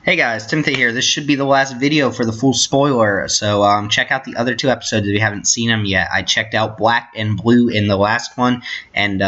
Hey guys, Timothy here. This should be the last video for the full spoiler, so check out the other two episodes if you haven't seen them yet. I checked out black and blue in the last one, and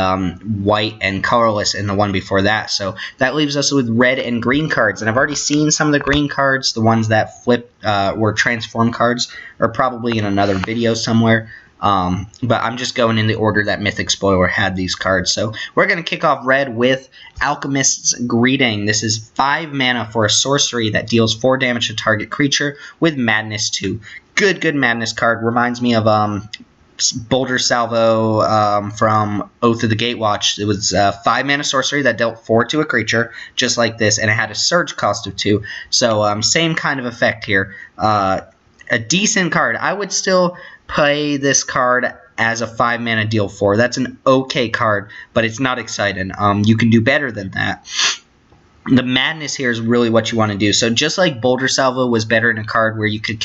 white and colorless in the one before that. So that leaves us with red and green cards, and I've already seen some of the green cards. The ones that flip were transform cards, are probably in another video somewhere. But I'm just going in the order that Mythic Spoiler had these cards. So we're going to kick off red with Alchemist's Greeting. This is 5 mana for a sorcery that deals 4 damage to target creature with Madness 2. Good Madness card. Reminds me of Boulder Salvo from Oath of the Gatewatch. It was 5 mana sorcery that dealt 4 to a creature, just like this, and it had a surge cost of 2. So same kind of effect here. A decent card. I would still play this card as a 5 mana deal 4. That's an okay card, but it's not exciting. You can do better than that. The madness here is really what you want to do. So just like Boulder Salvo was better in a card where you could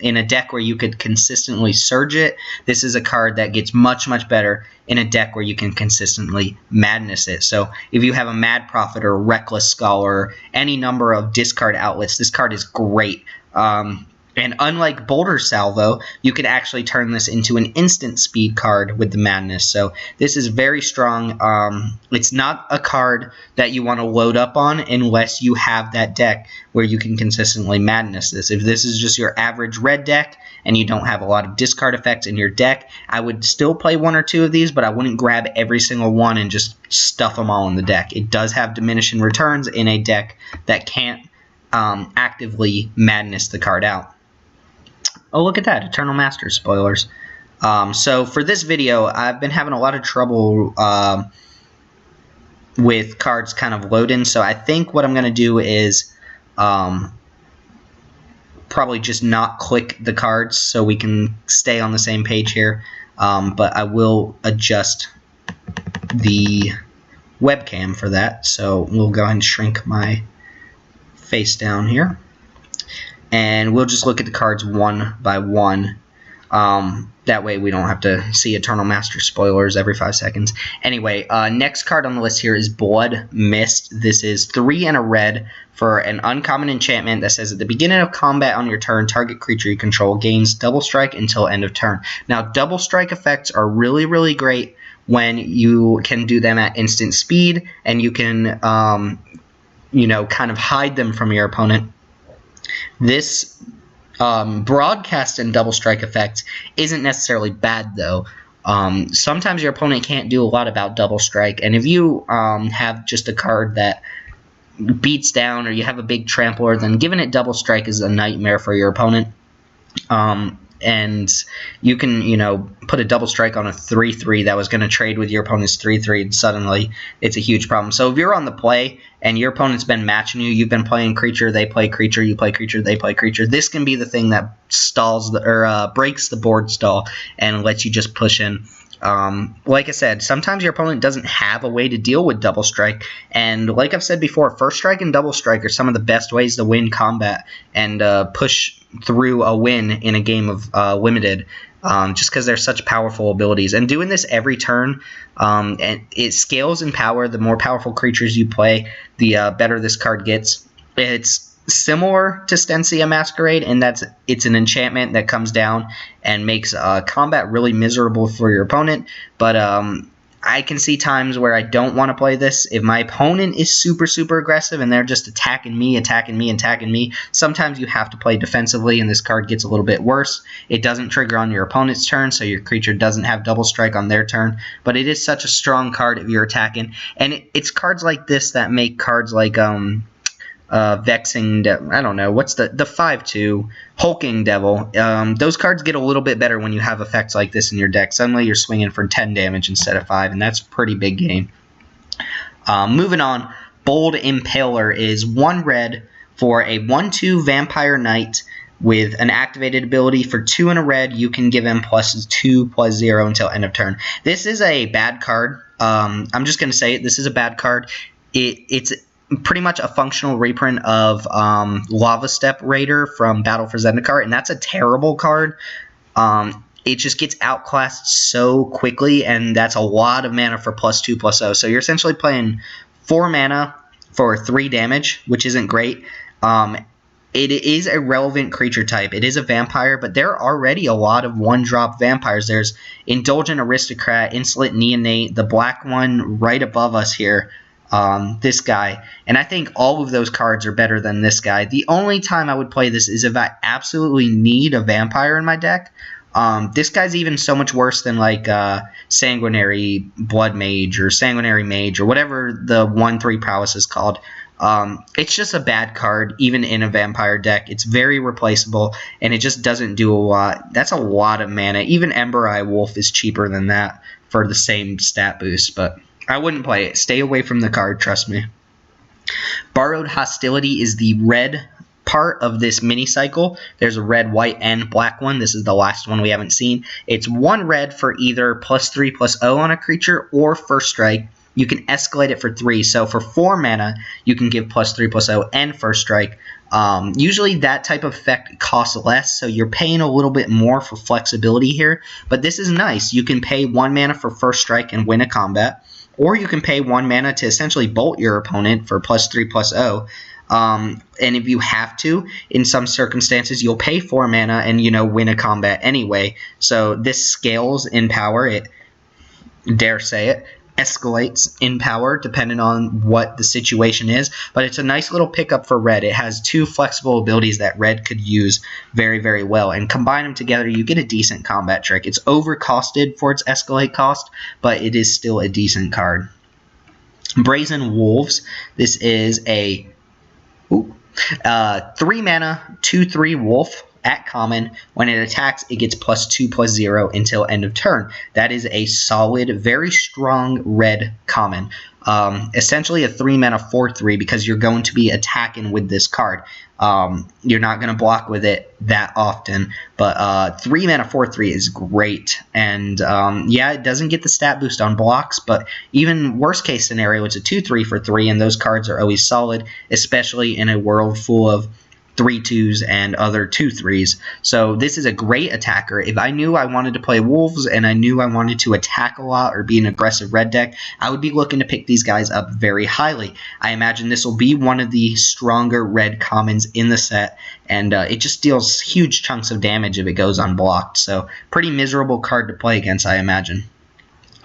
in a deck where you could consistently surge it, this is a card that gets much better in a deck where you can consistently madness it. So if you have a Mad Prophet or a Reckless Skull or any number of discard outlets, this card is great. And unlike Boulder Salvo, you can actually turn this into an instant speed card with the Madness. So this is very strong. It's not a card that you want to load up on unless you have that deck where you can consistently Madness this. If this is just your average red deck and you don't have a lot of discard effects in your deck, I would still play 1 or 2 of these, but I wouldn't grab every single one and just stuff them all in the deck. It does have diminishing returns in a deck that can't actively Madness the card out. Oh, look at that. Eternal Master spoilers. So for this video, I've been having a lot of trouble with cards kind of loading. So I think what I'm going to do is probably just not click the cards so we can stay on the same page here. But I will adjust the webcam for that. So we'll go ahead and shrink my face down here. And we'll just look at the cards one by one. That way we don't have to see Eternal Master spoilers every 5 seconds. Anyway, next card on the list here is Blood Mist. This is 3 and a red for an uncommon enchantment that says at the beginning of combat on your turn, target creature you control gains double strike until end of turn. Now, double strike effects are really great when you can do them at instant speed and you can, kind of hide them from your opponent. This broadcast and double strike effect isn't necessarily bad, though. Sometimes your opponent can't do a lot about double strike, and if you have just a card that beats down or you have a big trampler, then giving it double strike is a nightmare for your opponent. And you can, put a double strike on a 3/3 that was going to trade with your opponent's 3/3, and suddenly it's a huge problem. So if you're on the play and your opponent's been matching you, you've been playing creature, they play creature, you play creature, they play creature. This can be the thing that stalls breaks the board stall and lets you just push in. Like I said, sometimes your opponent doesn't have a way to deal with double strike, and like I've said before, first strike and double strike are some of the best ways to win combat and push through a win in a game of limited, just because they're such powerful abilities. And doing this every turn, and it scales in power. The more powerful creatures you play, the better this card gets. It's similar to Stensia Masquerade in that it's an enchantment that comes down and makes combat really miserable for your opponent, but I can see times where I don't want to play this. If my opponent is super aggressive and they're just attacking me, sometimes you have to play defensively, and this card gets a little bit worse. It doesn't trigger on your opponent's turn, so your creature doesn't have double strike on their turn, but it is such a strong card if you're attacking, and it's cards like this that make cards like Vexing, I don't know, what's the 5/2 Hulking Devil. Those cards get a little bit better when you have effects like this in your deck. Suddenly you're swinging for 10 damage instead of 5, and that's a pretty big game. Moving on, Bold Impaler is 1 red for a 1/2 Vampire Knight with an activated ability for 2 and a red. You can give him +2/+0 until end of turn. This is a bad card. I'm just going to say it. This is a bad card. It's pretty much a functional reprint of Lava Step Raider from Battle for Zendikar, and that's a terrible card. It just gets outclassed so quickly, and that's a lot of mana for +2/+0. So you're essentially playing 4 mana for 3 damage, which isn't great. It is a relevant creature type. It is a vampire, but there are already a lot of one-drop vampires. There's Indulgent Aristocrat, Insolent Neonate, the black one right above us here, this guy. And I think all of those cards are better than this guy. The only time I would play this is if I absolutely need a vampire in my deck. This guy's even so much worse than like Sanguinary Blood Mage or Sanguinary Mage or whatever the 1/3 prowess is called. It's just a bad card, even in a vampire deck. It's very replaceable, and it just doesn't do a lot. That's a lot of mana. Even Ember Eye Wolf is cheaper than that for the same stat boost, but I wouldn't play it. Stay away from the card, trust me. Borrowed Hostility is the red part of this mini cycle. There's a red, white, and black one. This is the last one we haven't seen. It's 1 red for either +3/+0 on a creature or first strike. You can escalate it for 3. So for 4 mana, you can give +3/+0 and first strike. Usually that type of effect costs less, so you're paying a little bit more for flexibility here. But this is nice. You can pay 1 mana for first strike and win a combat. Or you can pay 1 mana to essentially bolt your opponent for +3/+0. And if you have to, in some circumstances, you'll pay 4 mana and, win a combat anyway. So this scales in power. It, dare say it, escalates in power depending on what the situation is, but it's a nice little pickup for red. It has 2 flexible abilities that red could use very, very well, and combine them together, you get a decent combat trick. It's overcosted for its escalate cost, but it is still a decent card. Brazen Wolves. This is a 3 mana, 2/3 wolf. At common, when it attacks, it gets +2/+0 until end of turn. That is a solid, very strong red common. Essentially a 3 mana 4/3 because you're going to be attacking with this card. You're not going to block with it that often, but 3 mana 4/3 is great. And yeah, it doesn't get the stat boost on blocks, but even worst case scenario, it's a 2/3 for 3, and those cards are always solid, especially in a world full of 3/2s and other 2/3s. So this is a great attacker. If I knew I wanted to play Wolves and I knew I wanted to attack a lot or be an aggressive red deck, I would be looking to pick these guys up very highly. I imagine this will be one of the stronger red commons in the set, and it just deals huge chunks of damage if it goes unblocked. So pretty miserable card to play against, I imagine.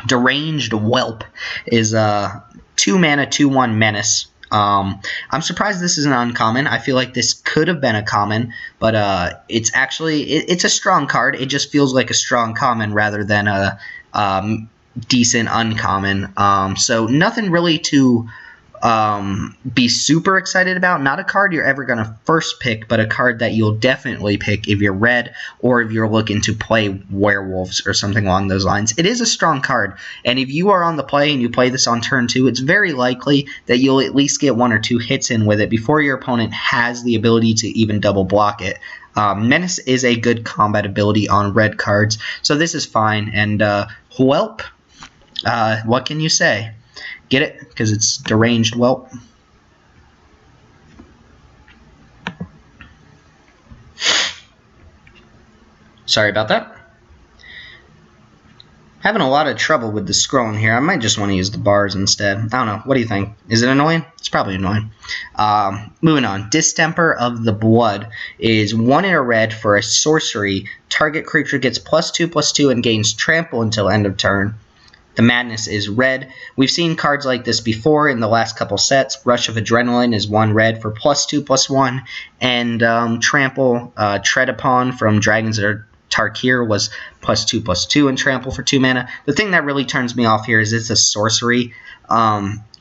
Deranged Whelp is a 2 mana 2/1 menace. I'm surprised this is an uncommon. I feel like this could have been a common, but it's actually it's a strong card. It just feels like a strong common rather than a decent uncommon. So nothing really to be super excited about. Not a card you're ever going to first pick, but a card that you'll definitely pick if you're red or if you're looking to play werewolves or something along those lines. It is a strong card, and if you are on the play and you play this on turn 2, it's very likely that you'll at least get 1 or 2 hits in with it before your opponent has the ability to even double block it. Menace is a good combat ability on red cards, so this is fine. And Whelp, what can you say? Get it? Because it's Deranged Whelp. Sorry about that. Having a lot of trouble with the scrolling here. I might just want to use the bars instead. I don't know. What do you think? Is it annoying? It's probably annoying. Moving on. Distemper of the Blood is 1 in a red for a sorcery. Target creature gets +2/+2 and gains trample until end of turn. The madness is red. We've seen cards like this before in the last couple sets. Rush of Adrenaline is 1 red for +2/+1, and Trample, Tread Upon from Dragons Tarkir was +2/+2 and Trample for 2 mana. The thing that really turns me off here is it's a sorcery.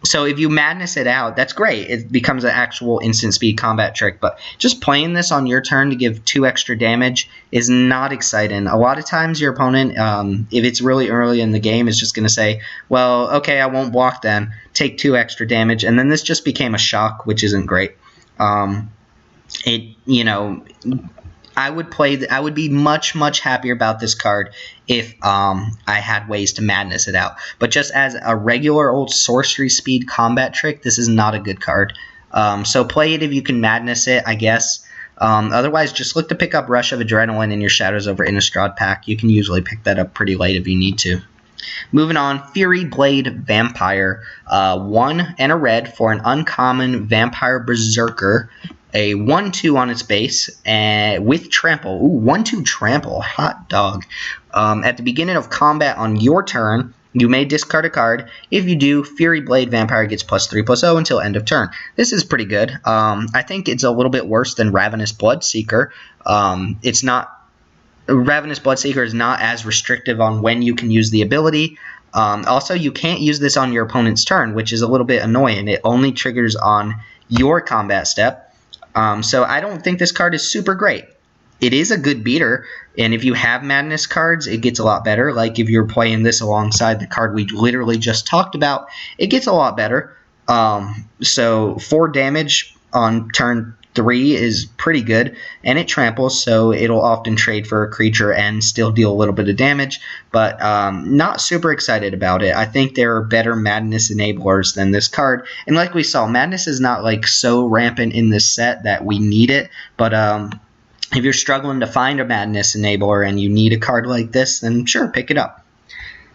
So if you madness it out, that's great. It becomes an actual instant speed combat trick, but just playing this on your turn to give 2 extra damage is not exciting. A lot of times your opponent, if it's really early in the game, is just going to say, well, okay, I won't block then, take 2 extra damage, and then this just became a shock, which isn't great. I would be much happier about this card if I had ways to madness it out. But just as a regular old sorcery speed combat trick, this is not a good card. So play it if you can madness it, I guess. Otherwise, just look to pick up Rush of Adrenaline in your Shadows over Innistrad pack. You can usually pick that up pretty late if you need to. Moving on, Fury Blade Vampire. 1 and a red for an uncommon Vampire Berserker. a 1/2 on its base, and with trample. Ooh, 1/2 trample, hot dog. At the beginning of combat on your turn, you may discard a card. If you do, Fury Blade Vampire gets +3/+0 until end of turn. This is pretty good. I think it's a little bit worse than Ravenous Bloodseeker. It's not. Ravenous Bloodseeker is not as restrictive on when you can use the ability. Also, you can't use this on your opponent's turn, which is a little bit annoying. It only triggers on your combat step. So I don't think this card is super great. It is a good beater, and if you have Madness cards, it gets a lot better. Like if you're playing this alongside the card we literally just talked about, it gets a lot better. So 4 damage on turn 3 is pretty good, and it tramples, so it'll often trade for a creature and still deal a little bit of damage, but not super excited about it. I think there are better Madness enablers than this card, and like we saw, Madness is not like so rampant in this set that we need it, but if you're struggling to find a Madness enabler and you need a card like this, then sure, pick it up.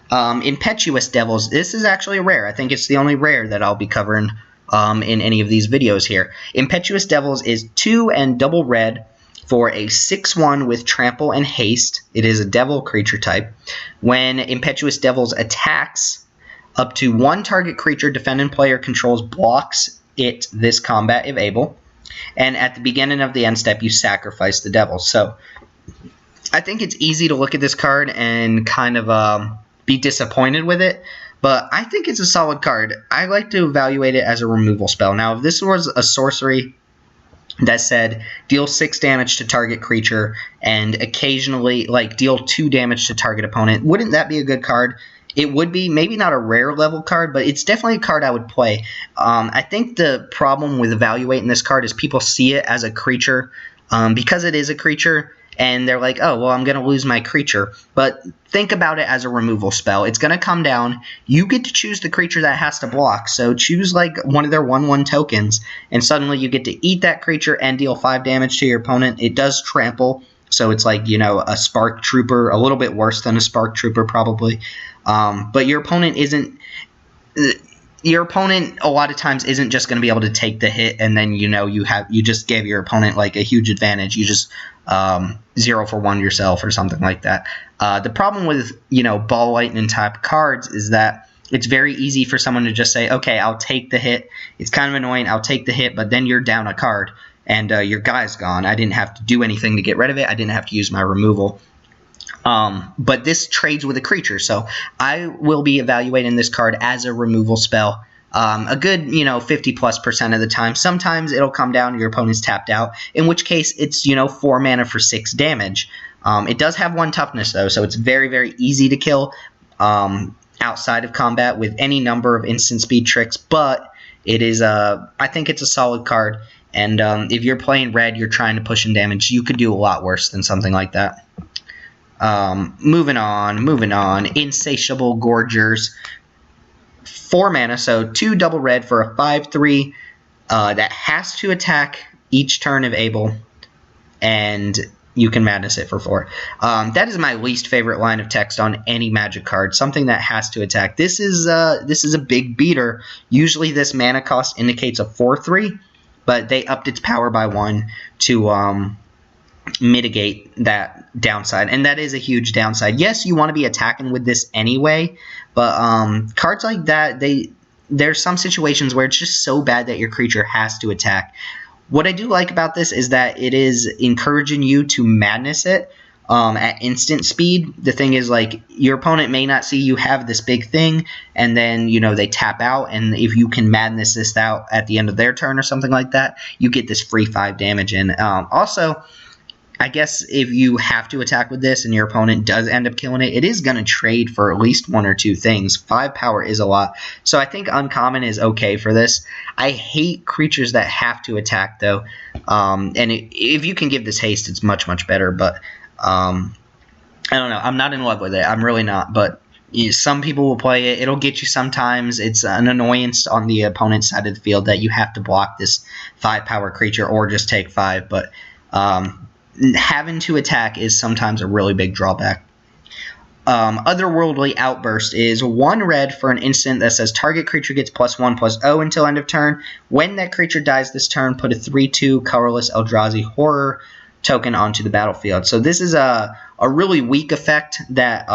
Impetuous Devils, this is actually a rare. I think it's the only rare that I'll be covering in any of these videos here. Impetuous Devils is 2 and double red for a 6/1 with trample and haste. It is a devil creature type. When Impetuous Devils attacks, up to 1 target creature defendant player controls blocks it this combat if able. And at the beginning of the end step, you sacrifice the devil. So I think it's easy to look at this card and kind of be disappointed with it. But I think it's a solid card. I like to evaluate it as a removal spell. Now, if this was a sorcery that said deal 6 damage to target creature and occasionally like deal 2 damage to target opponent, wouldn't that be a good card? It would be. Maybe not a rare level card, but it's definitely a card I would play. I think the problem with evaluating this card is people see it as a creature because it is a creature. And they're like, oh, well, I'm going to lose my creature. But think about it as a removal spell. It's going to come down. You get to choose the creature that has to block. So choose like one of their 1/1 tokens. And suddenly you get to eat that creature and deal 5 damage to your opponent. It does trample. So it's like, you know, a Spark Trooper. A little bit worse than a Spark Trooper probably. But your opponent isn't... Your opponent a lot of times isn't just going to be able to take the hit and then you just gave your opponent like a huge advantage. You just 0 for 1 yourself or something like that. The problem with ball lightning type cards is that it's very easy for someone to just say, okay, I'll take the hit. It's kind of annoying. I'll take the hit, but then you're down a card and your guy's gone. I didn't have to do anything to get rid of it. I didn't have to use my removal. But this trades with a creature, so I will be evaluating this card as a removal spell. A good, 50+% of the time. Sometimes it'll come down to your opponent's tapped out, in which case it's, 4 mana for 6 damage. It does have 1 toughness, though, so it's very, very easy to kill outside of combat with any number of instant speed tricks, but it is, I think it's a solid card, and if you're playing red, you're trying to push in damage, you could do a lot worse than something like that. Moving on. Insatiable Gorgers. 4 mana, so 2 double red for a 5/3 that has to attack each turn if able, and you can madness it for 4. That is my least favorite line of text on any Magic card. Something that has to attack. This is a big beater. Usually this mana cost indicates a 4/3, but they upped its power by 1 to mitigate that downside, and that is a huge downside. Yes, you want to be attacking with this anyway, but cards like that, there's some situations where it's just so bad that your creature has to attack. What I do like about this is that it is encouraging you to madness it at instant speed. The thing is, like, your opponent may not see you have this big thing, and then they tap out, and if you can madness this out at the end of their turn or something like that, you get this free 5 damage in. Also, I guess if you have to attack with this and your opponent does end up killing it, it is going to trade for at least 1 or 2 things. 5 power is a lot. So I think uncommon is okay for this. I hate creatures that have to attack, though. If you can give this haste, it's much, much better. But I don't know. I'm not in love with it. I'm really not. But some people will play it. It'll get you sometimes. It's an annoyance on the opponent's side of the field that you have to block this 5 power creature or just take 5. But having to attack is sometimes a really big drawback. Otherworldly Outburst is 1 red for an instant that says target creature gets +1/+0 until end of turn. When that creature dies this turn, put a 3/2 colorless Eldrazi horror token onto the battlefield. So this is a really weak effect that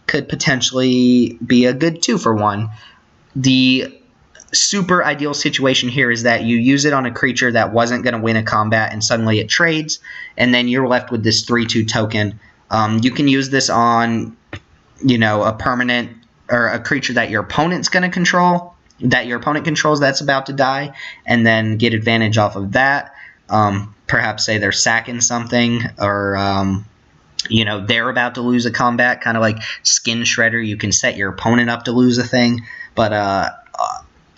could potentially be a good 2-for-1. The super ideal situation here is that you use it on a creature that wasn't going to win a combat and suddenly it trades, and then you're left with this 3/2 token. You can use this on, a permanent or a creature that your opponent's going to control, that your opponent controls that's about to die, and then get advantage off of that. Perhaps say they're sacking something, or they're about to lose a combat, kind of like Skin Shredder. You can set your opponent up to lose a thing, but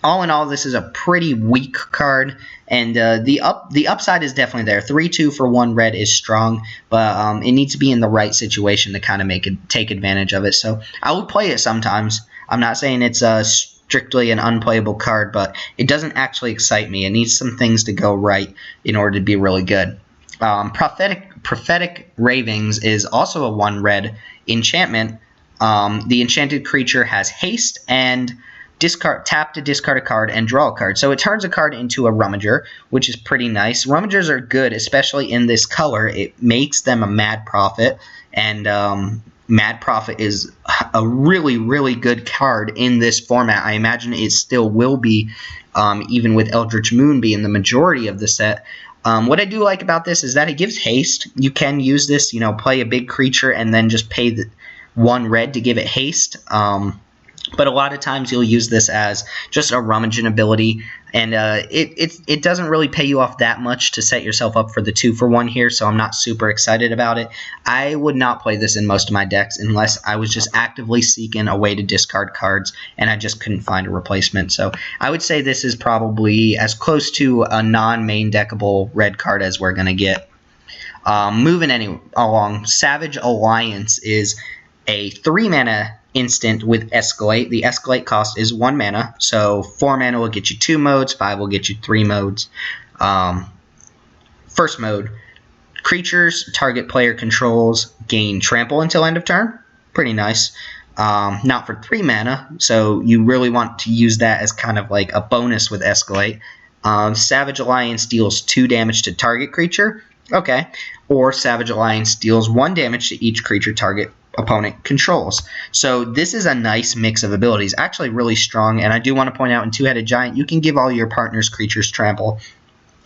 all in all, this is a pretty weak card, and the upside is definitely there. 3/2 for 1 red is strong, but it needs to be in the right situation to kind of take advantage of it. So I will play it sometimes. I'm not saying it's strictly an unplayable card, but it doesn't actually excite me. It needs some things to go right in order to be really good. Prophetic Ravings is also a 1 red enchantment. The enchanted creature has haste and tap to discard a card and draw a card. So it turns a card into a Rummager, which is pretty nice. Rummagers are good, especially in this color. It makes them a Mad Prophet, and Mad Prophet is a really, really good card in this format. I imagine it still will be, even with Eldritch Moon being the majority of the set. What I do like about this is that it gives haste. You can use this, play a big creature and then just pay the 1 red to give it haste. But a lot of times you'll use this as just a rummaging ability, and it doesn't really pay you off that much to set yourself up for the 2-for-1 here, so I'm not super excited about it. I would not play this in most of my decks unless I was just actively seeking a way to discard cards, and I just couldn't find a replacement. So I would say this is probably as close to a non-main deckable red card as we're going to get. Moving along, Savage Alliance is a 3-mana instant with Escalate. The Escalate cost is 1 mana, so 4 mana will get you 2 modes, 5 will get you 3 modes. First mode, creatures target player controls gain trample until end of turn. Pretty nice. Not for 3 mana, so you really want to use that as kind of like a bonus with Escalate. Savage Alliance deals 2 damage to target creature. Okay. Or Savage Alliance deals 1 damage to each creature target opponent controls. So this is a nice mix of abilities, actually really strong, and I do want to point out in Two-Headed Giant you can give all your partner's creatures trample,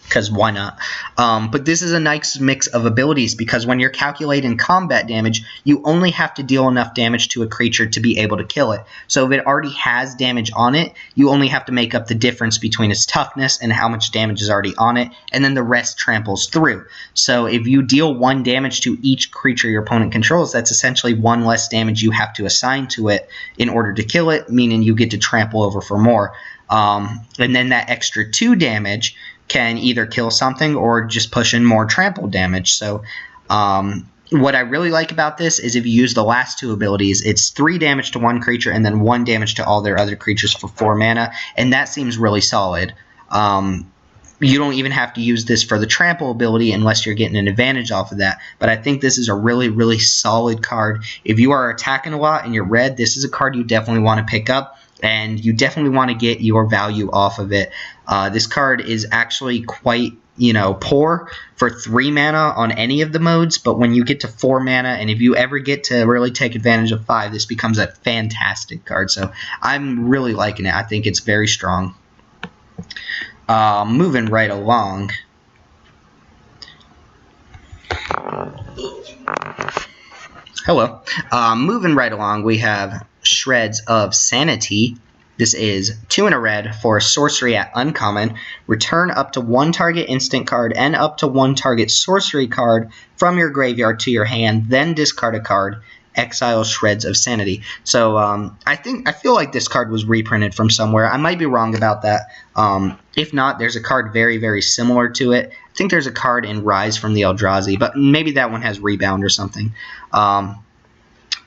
because why not? But this is a nice mix of abilities, because when you're calculating combat damage, you only have to deal enough damage to a creature to be able to kill it. So if it already has damage on it, you only have to make up the difference between its toughness and how much damage is already on it, and then the rest tramples through. So if you deal 1 damage to each creature your opponent controls, that's essentially 1 less damage you have to assign to it in order to kill it, meaning you get to trample over for more. And then that extra 2 damage can either kill something or just push in more trample damage. So what I really like about this is if you use the last 2 abilities, it's 3 damage to 1 creature and then 1 damage to all their other creatures for 4 mana, and that seems really solid. You don't even have to use this for the trample ability unless you're getting an advantage off of that, but I think this is a really, really solid card. If you are attacking a lot and you're red, this is a card you definitely want to pick up, and you definitely want to get your value off of it. This card is actually quite, poor for 3 mana on any of the modes, but when you get to 4 mana, and if you ever get to really take advantage of 5, this becomes a fantastic card. So I'm really liking it. I think it's very strong. Moving right along. Hello. Moving right along, we have Shreds of Sanity. This is 2 and a red for a sorcery at uncommon. Return up to 1 target instant card and up to 1 target sorcery card from your graveyard to your hand, then discard a card. Exile Shreds of Sanity. So I feel like this card was reprinted from somewhere. I might be wrong about that. If not, there's a card very, very similar to it. I think there's a card in Rise from the Eldrazi, but maybe that one has Rebound or something.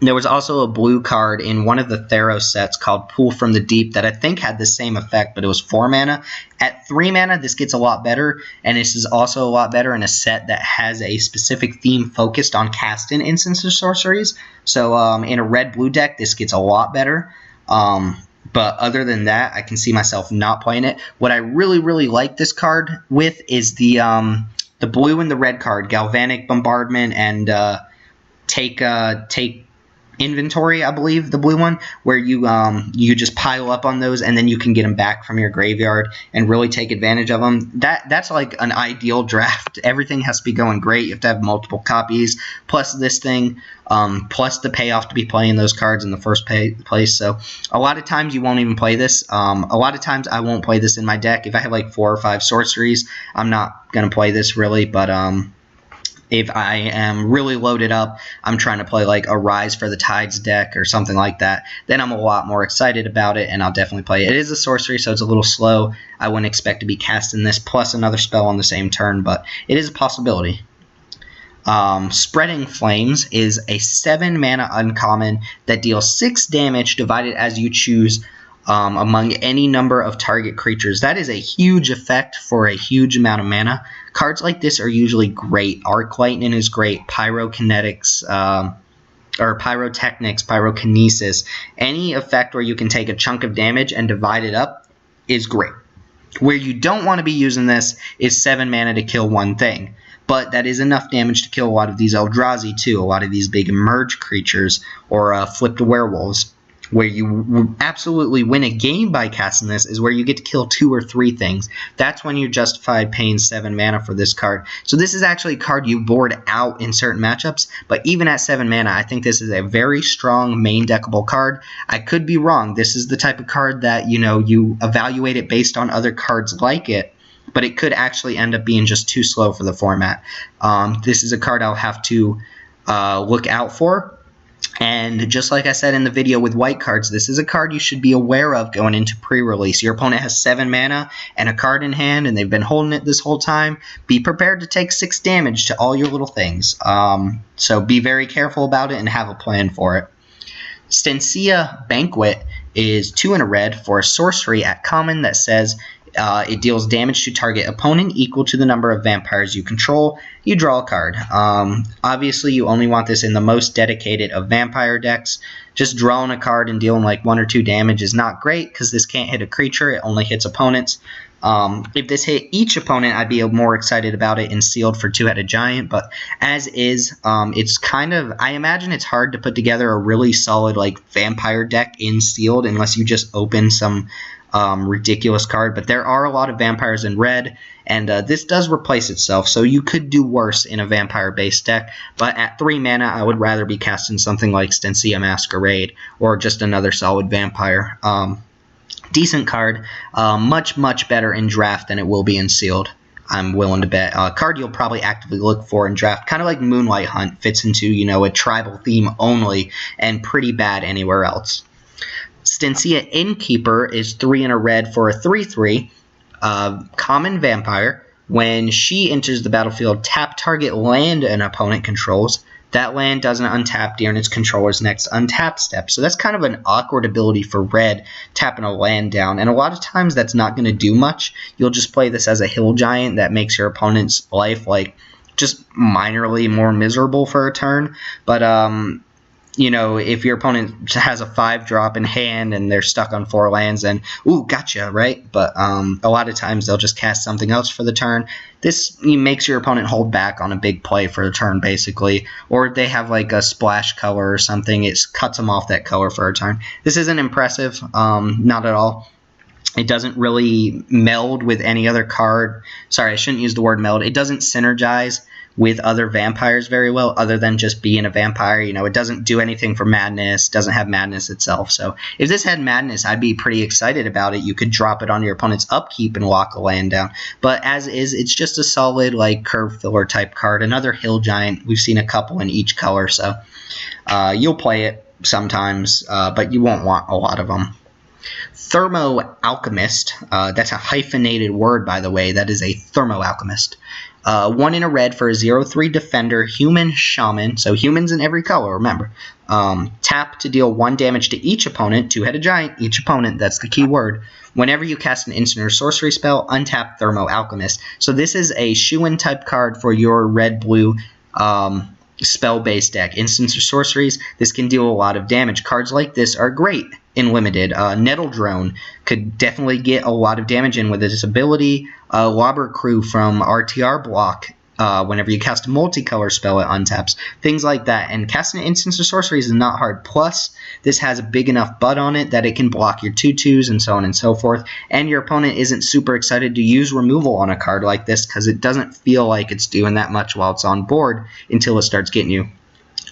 There was also a blue card in one of the Theros sets called Pool from the Deep that I think had the same effect, but it was 4 mana. At 3 mana, this gets a lot better, and this is also a lot better in a set that has a specific theme focused on casting instants or sorceries. So in a red-blue deck, this gets a lot better. But other than that, I can see myself not playing it. What I really, really like this card with is the blue and the red card, Galvanic Bombardment and take Inventory, I believe, the blue one, where you just pile up on those and then you can get them back from your graveyard and really take advantage of them. That's like an ideal draft. Everything has to be going great. You have to have multiple copies, plus this thing, plus the payoff to be playing those cards in the first place. So a lot of times you won't even play this. A lot of times I won't play this in my deck. If I have like 4 or 5 sorceries, I'm not going to play this really, but if I am really loaded up, I'm trying to play like a Rise for the Tides deck or something like that, then I'm a lot more excited about it, and I'll definitely play it. It is a sorcery, so it's a little slow. I wouldn't expect to be casting this plus another spell on the same turn, but it is a possibility. Spreading Flames is a 7 mana uncommon that deals 6 damage divided as you choose among any number of target creatures. That is a huge effect for a huge amount of mana. Cards like this are usually great. Arc Lightning is great. Pyrokinetics, or Pyrotechnics, Pyrokinesis. Any effect where you can take a chunk of damage and divide it up is great. Where you don't want to be using this is 7 mana to kill one thing. But that is enough damage to kill a lot of these Eldrazi too, a lot of these big emerge creatures, or flipped werewolves. Where you absolutely win a game by casting this is where you get to kill 2 or 3 things. That's when you're justified paying 7 mana for this card. So this is actually a card you board out in certain matchups, but even at 7 mana, I think this is a very strong main deckable card. I could be wrong. This is the type of card that, you evaluate it based on other cards like it, but it could actually end up being just too slow for the format. This is a card I'll have to look out for. And just like I said in the video with white cards, this is a card you should be aware of going into pre-release. Your opponent has 7 mana and a card in hand, and they've been holding it this whole time. Be prepared to take 6 damage to all your little things. So be very careful about it and have a plan for it. Stensia Banquet is 2 and a red for a sorcery at common that says it deals damage to target opponent equal to the number of vampires you control. You draw a card. Obviously, you only want this in the most dedicated of vampire decks. Just drawing a card and dealing like 1 or 2 damage is not great because this can't hit a creature. It only hits opponents. If this hit each opponent, I'd be more excited about it in Sealed for 2-headed giant. But as is, it's kind of, I imagine it's hard to put together a really solid like vampire deck in Sealed unless you just open some ridiculous card. But there are a lot of vampires in red, and this does replace itself, so you could do worse in a vampire-based deck. But at 3 mana, I would rather be casting something like Stensia Masquerade or just another solid vampire. Decent card, much better in draft than it will be in Sealed. I'm willing to bet. A card you'll probably actively look for in draft, kind of like Moonlight Hunt, fits into a tribal theme only, and pretty bad anywhere else. Stensia Innkeeper is 3 and a red for a 3/3 common vampire. When she enters the battlefield, tap target land an opponent controls. That land doesn't untap during its controller's next untap step. So that's kind of an awkward ability for red, tapping a land down. And a lot of times that's not going to do much. You'll just play this as a hill giant that makes your opponent's life like just minorly more miserable for a turn. But if your opponent has a 5-drop in hand and they're stuck on 4 lands, then, ooh, gotcha, right? But a lot of times they'll just cast something else for the turn. This makes your opponent hold back on a big play for the turn, basically. Or if they have like a splash color or something, it cuts them off that color for a turn. This isn't impressive, not at all. It doesn't really meld with any other card. Sorry, I shouldn't use the word meld. It doesn't synergize with other vampires very well, other than just being a vampire. It doesn't do anything for madness, doesn't have madness itself. So if this had madness, I'd be pretty excited about it. You could drop it on your opponent's upkeep and lock a land down. But as is, it's just a solid like curve filler type card. Another hill giant. We've seen a couple in each color, so you'll play it sometimes, but you won't want a lot of them. Thermo Alchemist, that's a hyphenated word, by the way. That is a Thermo Alchemist. 1 in a red for a 0/3 defender, human shaman, so humans in every color, remember. Tap to deal 1 damage to each opponent, two-headed giant, each opponent, that's the key word. Whenever you cast an instant or sorcery spell, untap Thermo Alchemist. So this is a shoe-in type card for your red-blue spell-based deck. Instants or sorceries, this can deal a lot of damage. Cards like this are great in limited. Nettle Drone could definitely get a lot of damage in with this ability. Lobber Crew from RTR block, whenever you cast a multicolor spell, it untaps. Things like that. And casting instants or sorceries is not hard. Plus, this has a big enough butt on it that it can block your 2/2s and so on and so forth. And your opponent isn't super excited to use removal on a card like this because it doesn't feel like it's doing that much while it's on board until it starts getting you.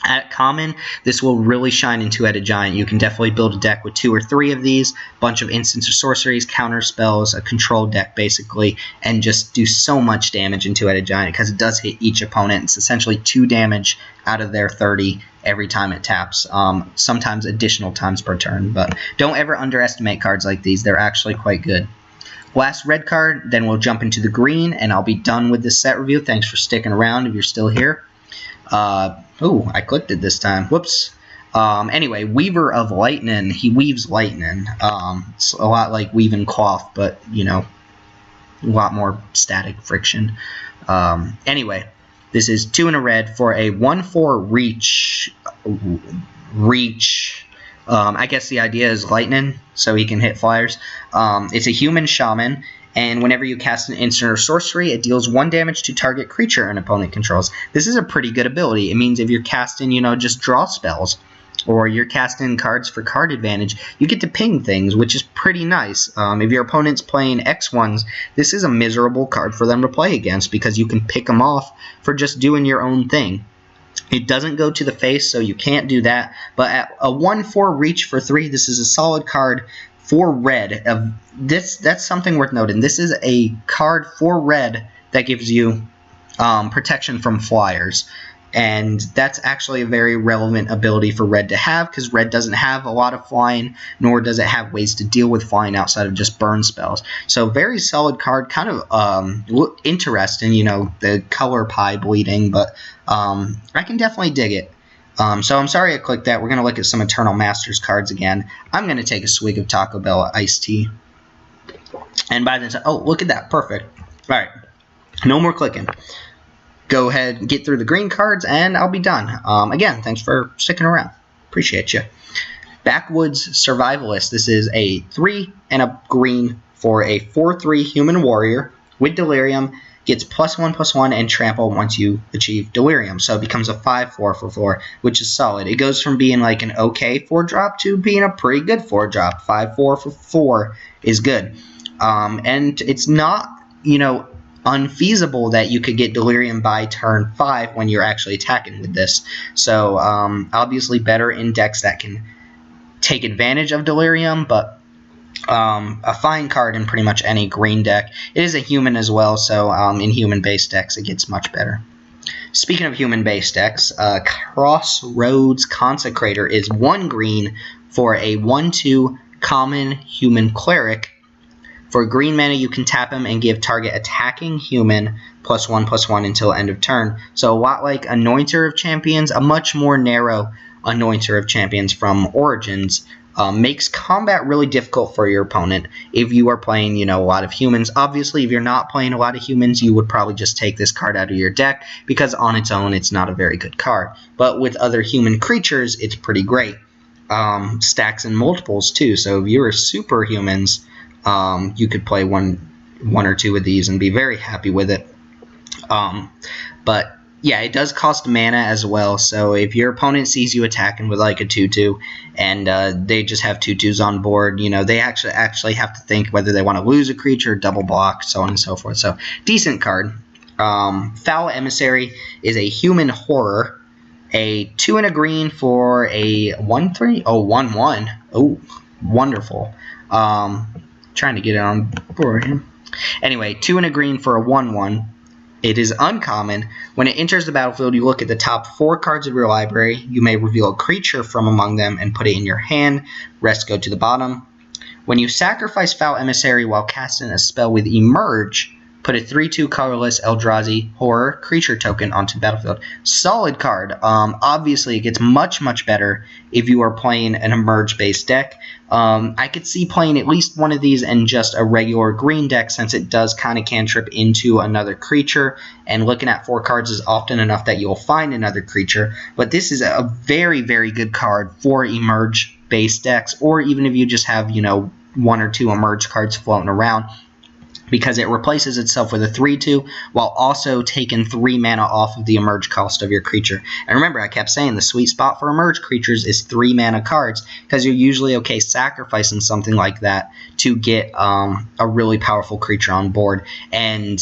At common, this will really shine in two-headed giant. You can definitely build a deck with 2 or 3 of these, bunch of instants or sorceries, counter spells, a control deck basically, and just do so much damage in two-headed giant because it does hit each opponent. It's essentially 2 damage out of their 30 every time it taps, sometimes additional times per turn. But don't ever underestimate cards like these. They're actually quite good. Last red card, then we'll jump into the green, and I'll be done with this set review. Thanks for sticking around if you're still here. Oh, I clicked it this time. Whoops. Anyway, Weaver of Lightning. He weaves lightning. It's a lot like weaving cloth, but, you know, a lot more static friction. Anyway, this is 2 in a red for a 1/4 reach. I guess the idea is lightning, so he can hit flyers. It's a human shaman. And whenever you cast an instant or sorcery, it deals 1 damage to target creature an opponent controls. This is a pretty good ability. It means if you're casting, you know, just draw spells, or you're casting cards for card advantage, you get to ping things, which is pretty nice. If your opponent's playing X1s, this is a miserable card for them to play against because you can pick them off for just doing your own thing. It doesn't go to the face, so you can't do that. But at a 1/4 reach for 3, this is a solid card for red. That's something worth noting. This is a card for red that gives you protection from flyers. And that's actually a very relevant ability for red to have because red doesn't have a lot of flying, nor does it have ways to deal with flying outside of just burn spells. So very solid card, kind of interesting, you know, the color pie bleeding, but I can definitely dig it. So I'm sorry I clicked that. We're going to look at some Eternal Masters cards again. I'm going to take a swig of Taco Bell iced tea. And by then, oh, look at that. Perfect. All right. No more clicking. Go ahead and get through the green cards, and I'll be done. Again, thanks for sticking around. Appreciate you. Backwoods Survivalist. This is a 3 and a green for a 4/3 human warrior with Delirium. Gets +1/+1 and trample once you achieve Delirium. So it becomes a 5/4 for 4, which is solid. It goes from being like an okay 4-drop to being a pretty good 4-drop. 5/4 for 4 is good. And it's not, you know, unfeasible that you could get Delirium by turn 5 when you're actually attacking with this. So obviously better in decks that can take advantage of Delirium, but a fine card in pretty much any green deck. It is a human as well, so in human-based decks it gets much better. Speaking of human-based decks, Crossroads Consecrator is 1 green for a 1/2 common human cleric. For green mana, you can tap him and give target attacking human +1/+1 until end of turn. So a lot like Anointer of Champions, a much more narrow Anointer of Champions from Origins. Makes combat really difficult for your opponent if you are playing, you know, a lot of humans. Obviously, if you're not playing a lot of humans, you would probably just take this card out of your deck because on its own, it's not a very good card. But with other human creatures, it's pretty great. Stacks and multiples, too. So if you were superhumans, you could play one or two of these and be very happy with it. But yeah, it does cost mana as well, so if your opponent sees you attacking with like a 2/2 and they just have 2/2s on board, you know, they actually have to think whether they want to lose a creature, double block, so on and so forth. So, decent card. Foul Emissary is a human horror, a 2 and a green for a 1/3? Oh, 1/1. Oh, wonderful. Trying to get it on board here. Anyway, 2 and a green for a 1/1. It is uncommon. When it enters the battlefield, you look at the top 4 cards of your library. You may reveal a creature from among them and put it in your hand. Rest go to the bottom. When you sacrifice Foul Emissary while casting a spell with Emerge, Put a 3/2 colorless Eldrazi horror creature token onto the battlefield. Solid card. Obviously, it gets much, much better if you are playing an Emerge-based deck. I could see playing at least one of these in just a regular green deck, since it does kind of cantrip into another creature, and looking at 4 cards is often enough that you'll find another creature. But this is a very, very good card for Emerge-based decks, or even if you just have, you know, 1 or 2 Emerge cards floating around, because it replaces itself with a 3/2 while also taking 3 mana off of the Emerge cost of your creature. And remember, I kept saying the sweet spot for Emerge creatures is 3 mana cards, because you're usually okay sacrificing something like that to get a really powerful creature on board. And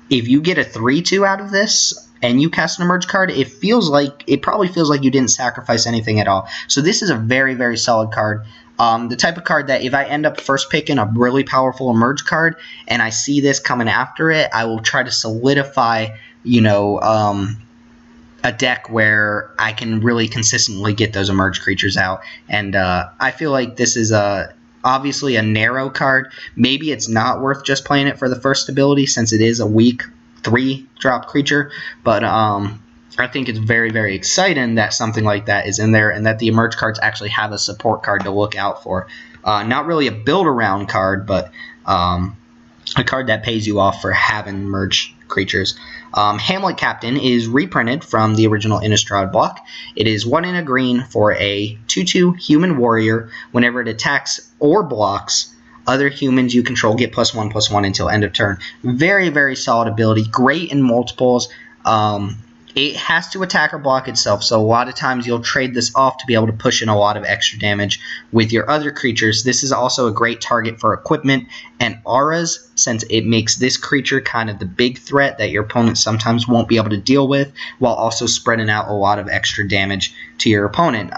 if you get a 3/2 out of this and you cast an Emerge card, it probably feels like you didn't sacrifice anything at all. So this is a very, very solid card. The type of card that if I end up first picking a really powerful Emerge card and I see this coming after it, I will try to solidify, you know, a deck where I can really consistently get those Emerge creatures out. And I feel like this is obviously a narrow card. Maybe it's not worth just playing it for the first ability, since it is a weak 3-drop creature, but I think it's very, very exciting that something like that is in there, and that the Emerge cards actually have a support card to look out for. Not really a build-around card, but a card that pays you off for having Emerge creatures. Hamlet Captain is reprinted from the original Innistrad block. It is 1 in a green for a 2/2 human warrior. Whenever it attacks or blocks, other humans you control get +1/+1 until end of turn. Very, very solid ability. Great in multiples. It has to attack or block itself, so a lot of times you'll trade this off to be able to push in a lot of extra damage with your other creatures. This is also a great target for equipment and auras, since it makes this creature kind of the big threat that your opponent sometimes won't be able to deal with, while also spreading out a lot of extra damage to your opponent.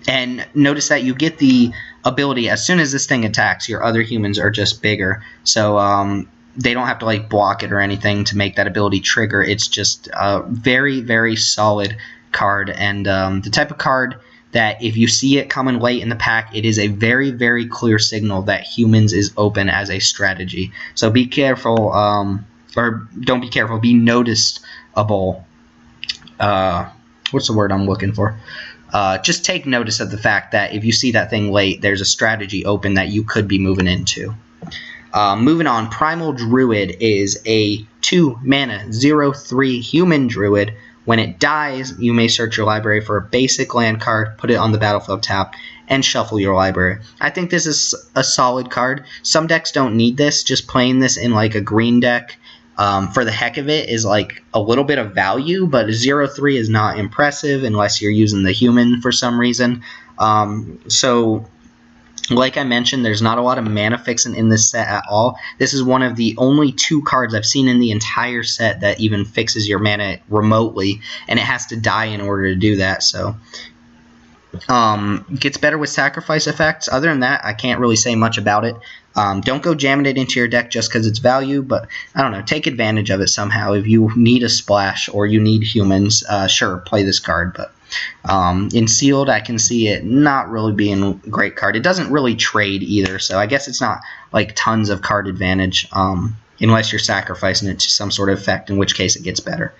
And notice that you get the ability, as soon as this thing attacks, your other humans are just bigger. So they don't have to like block it or anything to make that ability trigger. It's just a very, very solid card, and the type of card that if you see it coming late in the pack, it is a very, very clear signal that humans is open as a strategy. So be careful, or don't be careful, be noticeable. What's the word I'm looking for? Just take notice of the fact that if you see that thing late, there's a strategy open that you could be moving into. Moving on, Primal Druid is a 2-mana 0/3 human druid. When it dies, you may search your library for a basic land card, put it on the battlefield tab, and shuffle your library. I think this is a solid card. Some decks don't need this. Just playing this in like a green deck for the heck of it is like a little bit of value, but a 0/3 is not impressive unless you're using the human for some reason. So like I mentioned, there's not a lot of mana fixing in this set at all. This is one of the only 2 cards I've seen in the entire set that even fixes your mana remotely, and it has to die in order to do that. So gets better with sacrifice effects. Other than that, I can't really say much about it. Don't go jamming it into your deck just because it's value, but I don't know, take advantage of it somehow. If you need a splash or you need humans, sure, play this card, but in sealed, I can see it not really being a great card. It doesn't really trade either, so I guess it's not like tons of card advantage unless you're sacrificing it to some sort of effect, in which case it gets better.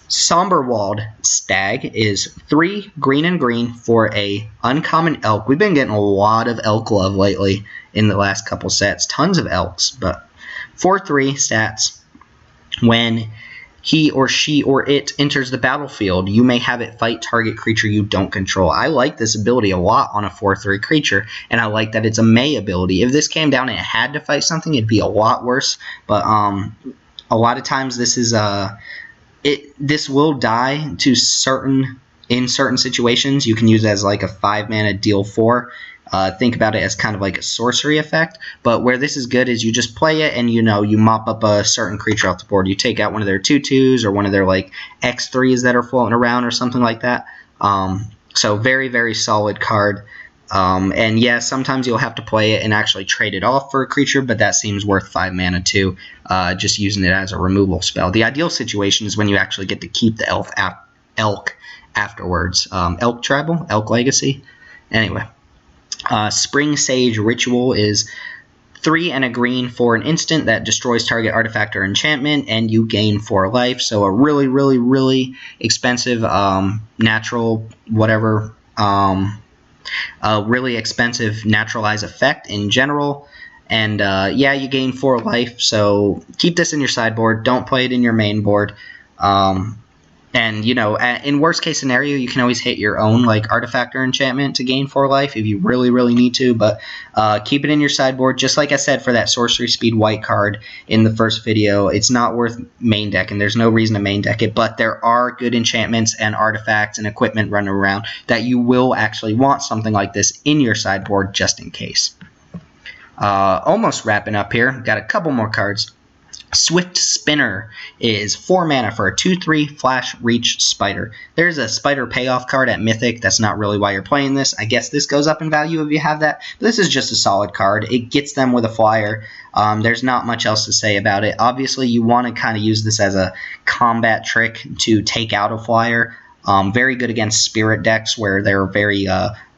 Somber Wold Stag is 3 green and green for a uncommon elk. We've been getting a lot of elk love lately in the last couple sets. Tons of elks, but 4/3 stats. When he or she or it enters the battlefield, you may have it fight target creature you don't control. I like this ability a lot on a 4/3 creature, and I like that it's a May ability. If this came down and it had to fight something, it'd be a lot worse, but a lot of times this is this will die to in certain situations. You can use it as like a 5-mana deal 4. Think about it as kind of like a sorcery effect, but where this is good is you just play it and you mop up a certain creature off the board. You take out one of their 2/2s or one of their like X3s that are floating around or something like that. So very, very solid card. And yeah, sometimes you'll have to play it and actually trade it off for a creature, but that seems worth 5 mana too, just using it as a removal spell. The ideal situation is when you actually get to keep the elk afterwards. Elk Tribal? Elk Legacy? Anyway. Spring Sage Ritual is 3 and a green for an instant that destroys target artifact or enchantment, and you gain 4 life. So a really, really, really expensive natural whatever, really expensive naturalize effect in general. And yeah, you gain 4 life, so keep this in your sideboard. Don't play it in your main board. And, you know, in worst case scenario, you can always hit your own, like, artifact or enchantment to gain 4 life if you really, really need to. But keep it in your sideboard. Just like I said for that sorcery speed white card in the first video, it's not worth main deck, and there's no reason to main deck it. But there are good enchantments and artifacts and equipment running around that you will actually want something like this in your sideboard just in case. Almost wrapping up here. Got a couple more cards. Swift Spinner is 4 mana for a 2/3 flash reach spider. There's a spider payoff card at Mythic. That's not really why you're playing this. I guess this goes up in value if you have that. But this is just a solid card. It gets them with a flyer. There's not much else to say about it. Obviously, you want to kind of use this as a combat trick to take out a flyer. Very good against spirit decks where they're very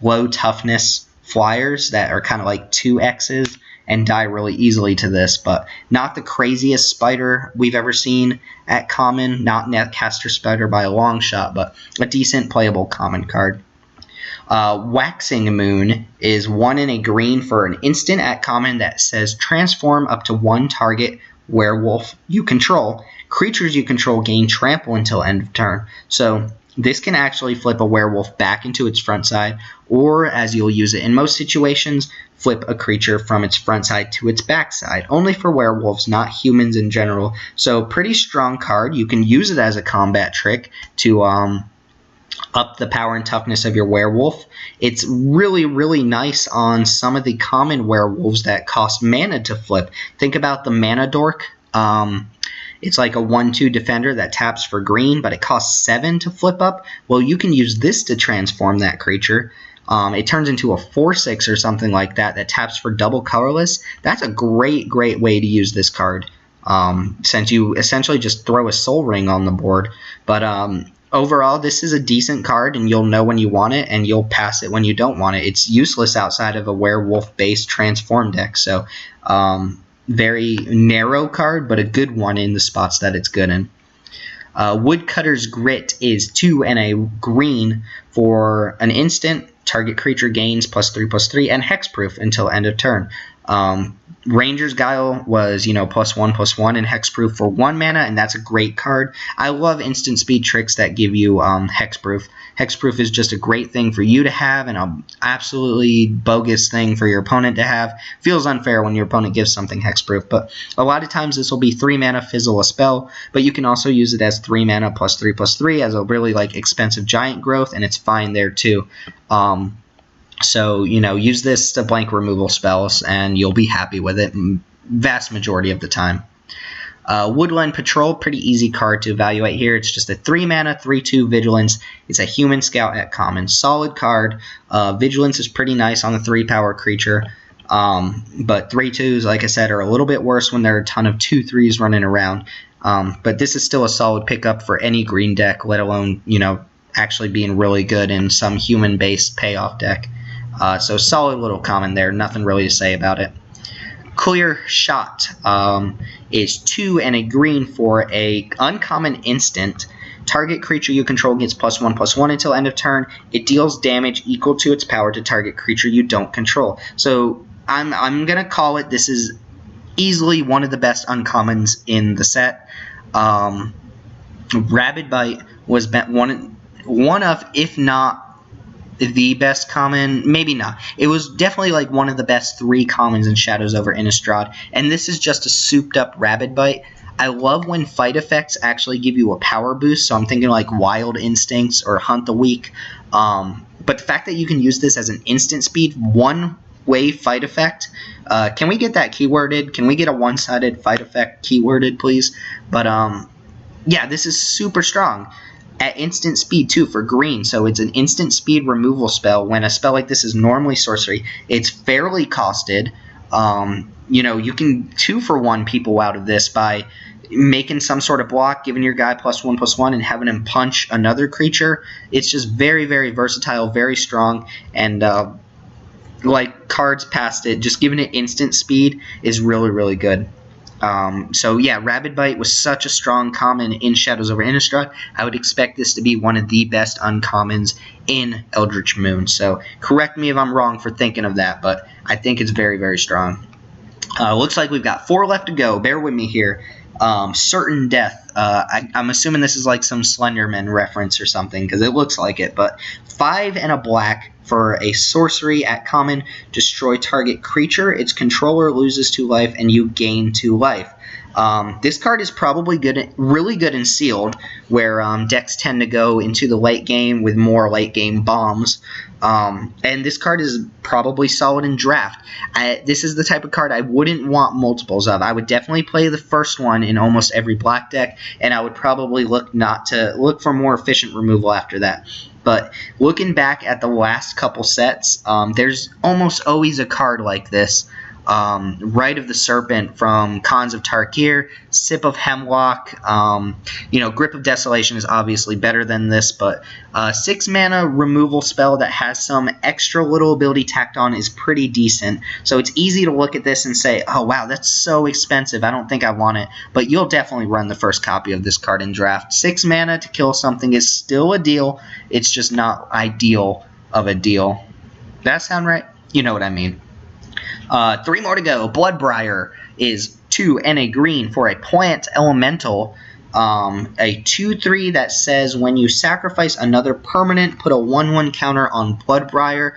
low toughness flyers that are kind of like 2Xs. And die really easily to this, but not the craziest spider we've ever seen at common, not Netcaster Spider by a long shot, but a decent playable common card. Waxing Moon is 1 and a green for an instant at common that says transform up to 1 target werewolf you control. Creatures you control gain trample until end of turn. So this can actually flip a werewolf back into its front side, or as you'll use it in most situations, flip a creature from its front side to its back side. Only for werewolves, not humans in general. So pretty strong card. You can use it as a combat trick to up the power and toughness of your werewolf. It's really, really nice on some of the common werewolves that cost mana to flip. Think about the Mana Dork. It's like a 1/2 defender that taps for green, but it costs 7 to flip up. Well, you can use this to transform that creature. It turns into a 4/6 or something like that that taps for double colorless. That's a great, great way to use this card, since you essentially just throw a Soul Ring on the board. But overall, this is a decent card, and you'll know when you want it, and you'll pass it when you don't want it. It's useless outside of a werewolf-based transform deck, so very narrow card, but a good one in the spots that it's good in. Woodcutters Grit is 2 and a green for an instant. Target creature gains +3/+3 and hexproof until end of turn. Ranger's Guile was, +1/+1 and hexproof for 1 mana, and that's a great card. I love instant speed tricks that give you hexproof. Hexproof is just a great thing for you to have, and an absolutely bogus thing for your opponent to have. Feels unfair when your opponent gives something hexproof, but a lot of times this will be 3 mana fizzle a spell, but you can also use it as 3 mana +3/+3 as a really expensive giant growth, and it's fine there too. So, use this to blank removal spells, and you'll be happy with it vast majority of the time. Woodland Patrol, pretty easy card to evaluate here. It's just a 3 mana, 3/2 Vigilance. It's a human scout at common. Solid card. Vigilance is pretty nice on the 3 power creature. But 3/2s, like I said, are a little bit worse when there are a ton of 2/3s running around. But this is still a solid pickup for any green deck, let alone, actually being really good in some human-based payoff deck. So solid little common there. Nothing really to say about it. Clear Shot is 2 and a green for a uncommon instant. Target creature you control gets +1/+1 until end of turn. It deals damage equal to its power to target creature you don't control. So I'm gonna call it. This is easily one of the best uncommons in the set. Rabid Bite was one of, if not the best common, maybe not. It was definitely one of the best 3 commons in Shadows over Innistrad, and this is just a souped up Rabid Bite. I love when fight effects actually give you a power boost, so I'm thinking Wild Instincts or Hunt the Weak. But the fact that you can use this as an instant speed, one-way fight effect, can we get that keyworded? Can we get a one-sided fight effect keyworded, please? But yeah, this is super strong. At instant speed too for green, so it's an instant speed removal spell. When a spell like this is normally sorcery, it's fairly costed. You can 2-for-1 people out of this by making some sort of block, giving your guy +1/+1, and having him punch another creature. It's just very, very versatile, very strong, and like cards past it, just giving it instant speed is really, really good. So yeah, Rabid Bite was such a strong common in Shadows over Innistrad. I would expect this to be one of the best uncommons in Eldritch Moon. So correct me if I'm wrong for thinking of that, but I think it's very, very strong. Looks like we've got 4 left to go. Bear with me here. Certain Death. I'm assuming this is like some Slenderman reference or something, because it looks like it. But 5 and a black for a sorcery at common. Destroy target creature. Its controller loses 2 life, and you gain 2 life. This card is probably good, really good in sealed, where decks tend to go into the late game with more late game bombs. And this card is probably solid in draft. This is the type of card I wouldn't want multiples of. I would definitely play the first one in almost every black deck, and I would probably look for more efficient removal after that. But looking back at the last couple sets, there's almost always a card like this. Rite of the Serpent from Khans of Tarkir, Sip of Hemlock, Grip of Desolation is obviously better than this, but 6 mana removal spell that has some extra little ability tacked on is pretty decent. So it's easy to look at this and say, oh wow, that's so expensive, I don't think I want it, but you'll definitely run the first copy of this card in draft. 6 mana to kill something is still a deal, it's just not ideal of a deal. Does that sound right? You know what I mean. 3 more to go. Bloodbriar is 2 and a green for a plant elemental. A 2/3 that says when you sacrifice another permanent, put a 1/1 counter on Bloodbriar.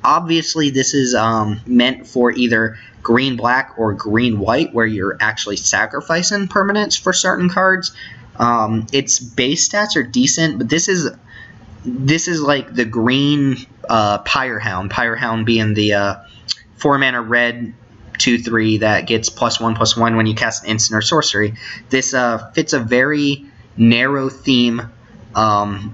Obviously, this is meant for either green-black or green-white, where you're actually sacrificing permanents for certain cards. Its base stats are decent, but this is like the green Pyrehound. Pyrehound being the 4 mana red 2/3 that gets +1/+1 when you cast an instant or sorcery. This fits a very narrow theme, and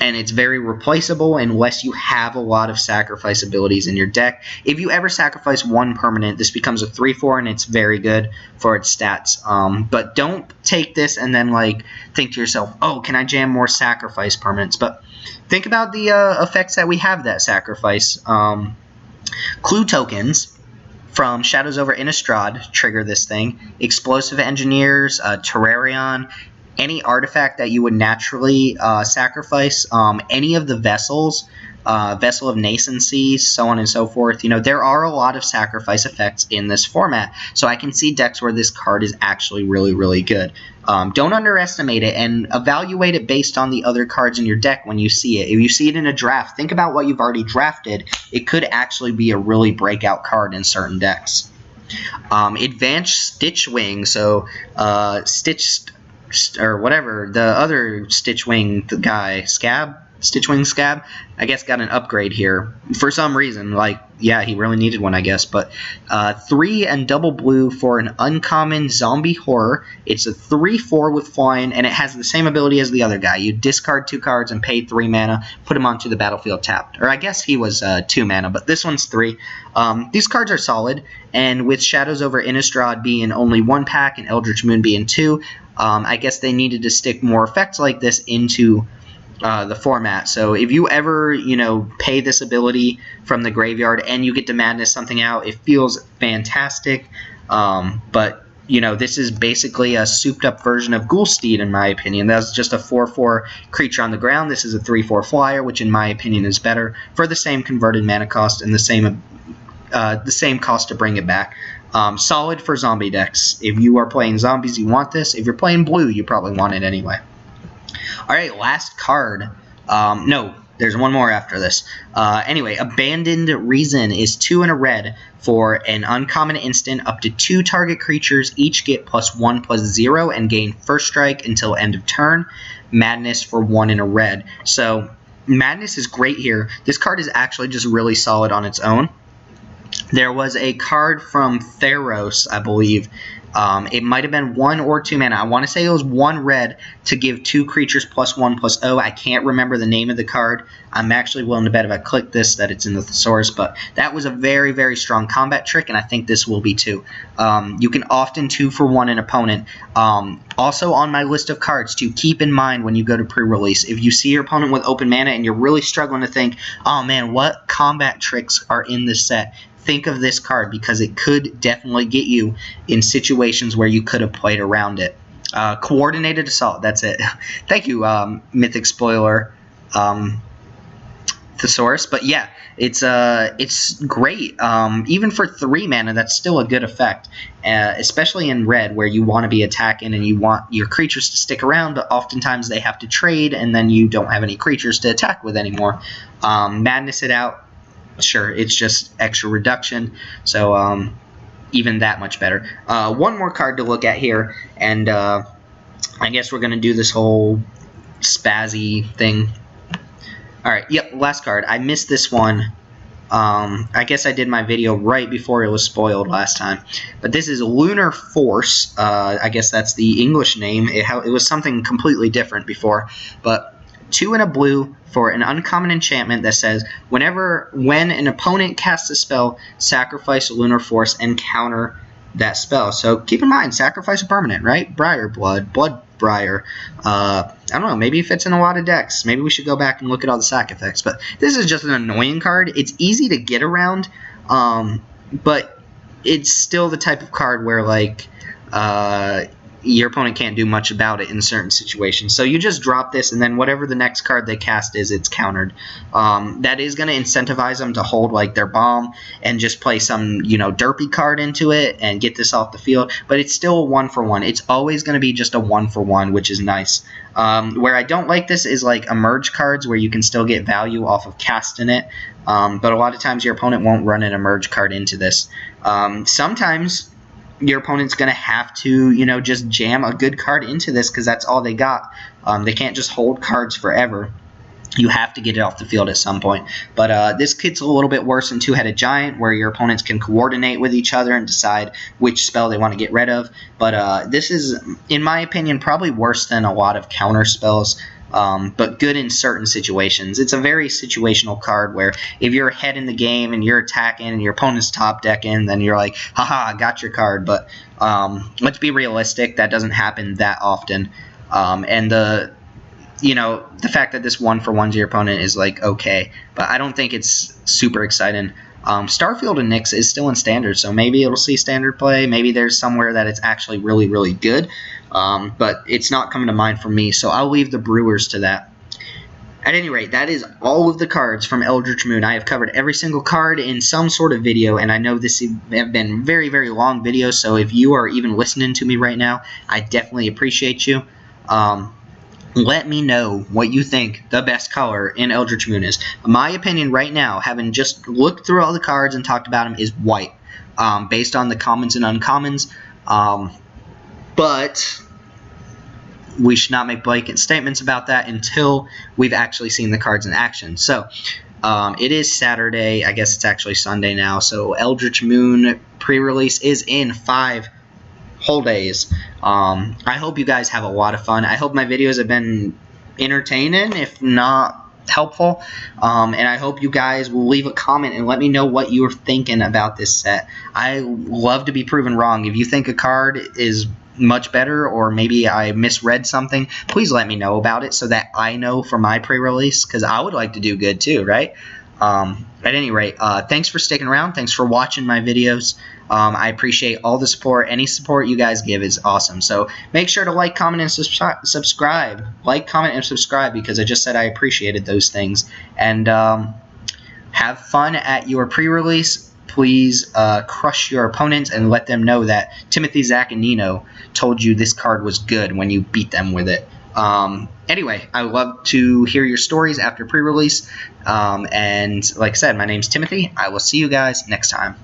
it's very replaceable unless you have a lot of sacrifice abilities in your deck. If you ever sacrifice 1 permanent, this becomes a 3/4, and it's very good for its stats. But don't take this and then think to yourself, oh, can I jam more sacrifice permanents? But think about the effects that we have that sacrifice. Clue tokens from Shadows over Innistrad trigger this thing. Explosive Engineers, Terrarion, any artifact that you would naturally sacrifice, any of the vessels, Vessel of Nascency, so on and so forth. There are a lot of sacrifice effects in this format, so I can see decks where this card is actually really, really good. Don't underestimate it, and evaluate it based on the other cards in your deck when you see it. If you see it in a draft, think about what you've already drafted. It could actually be a really breakout card in certain decks. Advanced Stitchwing, so or whatever, the other Stitchwing guy, Stitchwing Scab, I guess got an upgrade here. For some reason, yeah, he really needed one, I guess. But 3 and double blue for an uncommon zombie horror. It's a 3/4 with flying, and it has the same ability as the other guy. You discard 2 cards and pay 3 mana, put him onto the battlefield tapped. Or I guess he was 2 mana, but this one's 3. These cards are solid, and with Shadows over Innistrad being only 1 pack and Eldritch Moon being 2, I guess they needed to stick more effects like this into the format. So if you ever, pay this ability from the graveyard and you get to madness something out, it feels fantastic. But, this is basically a souped up version of Ghoulsteed, in my opinion. That's just a 4/4 creature on the ground. This is a 3/4 flyer, which in my opinion is better for the same converted mana cost and the same cost to bring it back. Solid for zombie decks. If you are playing zombies, you want this. If you're playing blue, you probably want it anyway. Alright, last card. No, there's one more after this. Anyway, Abandoned Reason is 2 and a red for an uncommon instant. Up to 2 target creatures each get +1/+0 and gain first strike until end of turn. Madness for 1 and a red. So, Madness is great here. This card is actually just really solid on its own. There was a card from Theros, I believe, It might have been 1 or 2 mana. I want to say it was 1 red to give 2 creatures +1/+0. I can't remember the name of the card. I'm actually willing to bet if I click this that it's in the thesaurus, but that was a very, very strong combat trick, and I think this will be too. You can often 2-for-1 an opponent. Also on my list of cards to keep in mind when you go to pre-release, if you see your opponent with open mana and you're really struggling to think, oh man, what combat tricks are in this set? Think of this card because it could definitely get you in situations where you could have played around it. Coordinated Assault, that's it. Thank you, Mythic Spoiler Thesaurus. But yeah, it's great. Even for 3 mana, that's still a good effect, especially in red where you want to be attacking and you want your creatures to stick around, but oftentimes they have to trade and then you don't have any creatures to attack with anymore. Madness it out. Sure, it's just extra reduction, so even that much better. One more card to look at here, and I guess we're going to do this whole spazzy thing. Alright, yep, last card. I missed this one. I guess I did my video right before it was spoiled last time. But this is Lunar Force. I guess that's the English name. It was something completely different before, but 2 and a blue for an uncommon enchantment that says when an opponent casts a spell, sacrifice a Lunar Force and counter that spell. So keep in mind, sacrifice a permanent, right? Briar Blood, Blood Briar. I don't know, maybe it fits in a lot of decks. Maybe we should go back and look at all the sack effects. But this is just an annoying card. It's easy to get around, but it's still the type of card where, like, your opponent can't do much about it in certain situations. So you just drop this, and then whatever the next card they cast is, it's countered. That is going to incentivize them to hold like their bomb and just play some, derpy card into it and get this off the field. But it's still a 1-for-1. It's always going to be just a 1-for-1, which is nice. Where I don't like this is like emerge cards where you can still get value off of casting it. But a lot of times your opponent won't run an emerge card into this. Sometimes your opponent's going to have to, just jam a good card into this because that's all they got. They can't just hold cards forever. You have to get it off the field at some point. But this kit's a little bit worse than Two-Headed Giant, where your opponents can coordinate with each other and decide which spell they want to get rid of. But this is, in my opinion, probably worse than a lot of counter spells. But good in certain situations. It's a very situational card where if you're ahead in the game and you're attacking and your opponent's top decking, then you're like, haha, I got your card. But let's be realistic, that doesn't happen that often. And the fact that this 1-for-1 to your opponent is like okay, but I don't think it's super exciting. Starfield and Nyx is still in standard, so maybe it'll see standard play. Maybe there's somewhere that it's actually really, really good. But it's not coming to mind for me, so I'll leave the brewers to that. At any rate, that is all of the cards from Eldritch Moon. I have covered every single card in some sort of video, and I know this have been very, very long videos, so if you are even listening to me right now, I definitely appreciate you. Let me know what you think the best color in Eldritch Moon is. My opinion right now, having just looked through all the cards and talked about them, is white, based on the commons and uncommons. But we should not make blanket statements about that until we've actually seen the cards in action. So it is Saturday. I guess it's actually Sunday now. So Eldritch Moon pre-release is in 5 whole days. I hope you guys have a lot of fun. I hope my videos have been entertaining, if not helpful. And I hope you guys will leave a comment and let me know what you're thinking about this set. I love to be proven wrong. If you think a card is much better, or maybe I misread something, please let me know about it so that I know for my pre-release, because I would like to do good too, right? At any rate, thanks for sticking around. Thanks for watching my videos. I appreciate all the support. Any support you guys give is awesome. So make sure to like, comment, and subscribe. Like, comment, and subscribe, because I just said I appreciated those things. And have fun at your pre-release. Please crush your opponents and let them know that Timothy, Zach, and Nino told you this card was good when you beat them with it. Anyway, I would love to hear your stories after pre-release. And like I said, my name's Timothy. I will see you guys next time.